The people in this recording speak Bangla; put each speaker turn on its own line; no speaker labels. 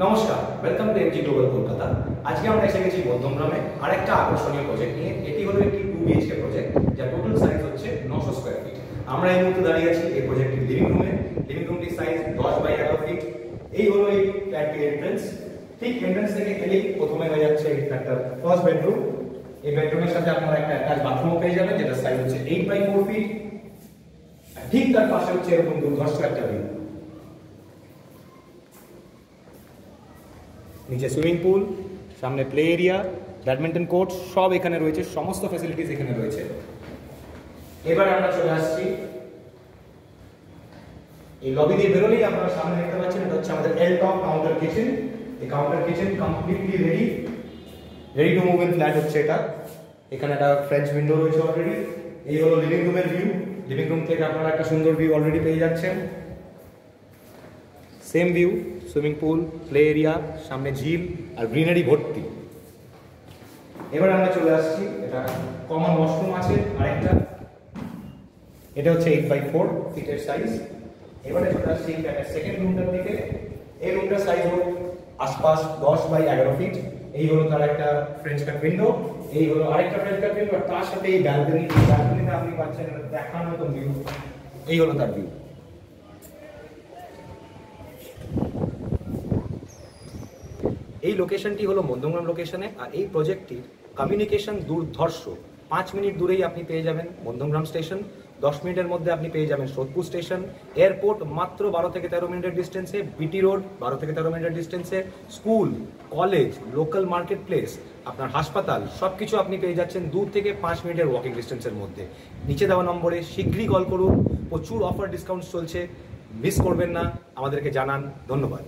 নমস্কার, welcome to MG global Kolkata. আজকে আমরা এসে গেছি মধ্যমগ্রামে আরেকটা আকর্ষণীয় প্রজেক্ট নিয়ে। এটি হলো একটি 2 BHK প্রজেক্ট, যার টোটাল সাইজ হচ্ছে 900 স্কয়ার ফিট। আমরা এই মুহূর্তে দাঁড়িয়ে আছি এই প্রজেক্টের লিভিং রুমে। লিভিং রুমটির সাইজ 10 বাই 11 ফিট। এই হলো এই ফ্ল্যাটটির এন্ট্রান্স। ঠিক এন্ট্রান্স থেকে এলেই প্রথমে হয়ে যাচ্ছে এই ফ্ল্যাটটার ফার্স্ট বেডরুম। এই বেডরুমের সাথে আপনারা একটা অ্যাটাচ বাথরুম পেয়ে যাবেন, যেটা সাইজ হচ্ছে 8 বাই 4 ফিট। ঠিক তার পাশে হচ্ছে এরকম দুর্ধর্ষ একটা ভিউ। নিচে সুইমিং পুল, সামনে প্লে এরিয়া, ব্যাডমিন্টন কোর্ট সব এখানে রয়েছে, সমস্ত ফ্যাসিলিটিস এখানে রয়েছে। এবার আমরা চলে আসছি এই লবি দিয়ে বেরোলেই আপনারা সামনে দেখতে পাচ্ছেন, এটা হচ্ছে আমাদের এল টপ কাউন্টার কিচেন। এই counter kitchen completely ready to move in flat হচ্ছে এটা। এখানে একটা ফ্রেঞ্চ উইন্ডো রয়েছে অলরেডি। এই হলো লিভিং রুমের ভিউ। লিভিং রুম থেকে আপনারা একটা সুন্দর ভিউ অলরেডি পেয়ে যাচ্ছেন। Same view, swimming pool, play area, সামনে ঝিল আর গ্রিনারি ভর্তি। এবার আমরা চলে আসছি, এটা কমন ওয়াশরুম আছে আরেকটা। এটা হচ্ছে 8 বাই 4 ফিটের সাইজ। এবারে চলে আসছি সেকেন্ড রুমটার দিকে। এই রুমটার সাইজ হলো আশপাশ 10 বাই 11 ফিট। এই হলো তার একটা ফ্রেঞ্চ কাট উইন্ডো, এই হলো আরেকটা ফ্রেঞ্চ কাট উইন্ডো, আর তার সাথে এই ব্যালকনিতে আপনি পাচ্ছেন দেখার মতো ভিউ। এই হলো তার ভিউ। এই লোকেশনটি হলো মধ্যমগ্রাম লোকেশনে, আর এই প্রজেক্টটির কমিউনিকেশন দুর্ধর্ষ। 5 মিনিট দূরেই আপনি পেয়ে যাবেন মধ্যমগ্রাম স্টেশন, 10 মিনিটের মধ্যে আপনি পেয়ে যাবেন সোদপুর স্টেশন, এয়ারপোর্ট মাত্র 12 থেকে 13 মিনিটের ডিস্টেন্সে, বিটি রোড 12 থেকে 13 মিনিটের ডিস্টেন্সে, school, college, local market place, আপনার হাসপাতাল সবকিছু আপনি পেয়ে যাচ্ছেন 2 থেকে 5 মিনিটের ওয়াকিং ডিস্টেন্সের মধ্যে। নিচে দেওয়া নম্বরে শীঘ্রই কল করুন। প্রচুর অফার ডিসকাউন্ট চলছে, মিস করবেন না। আমাদেরকে জানান। ধন্যবাদ।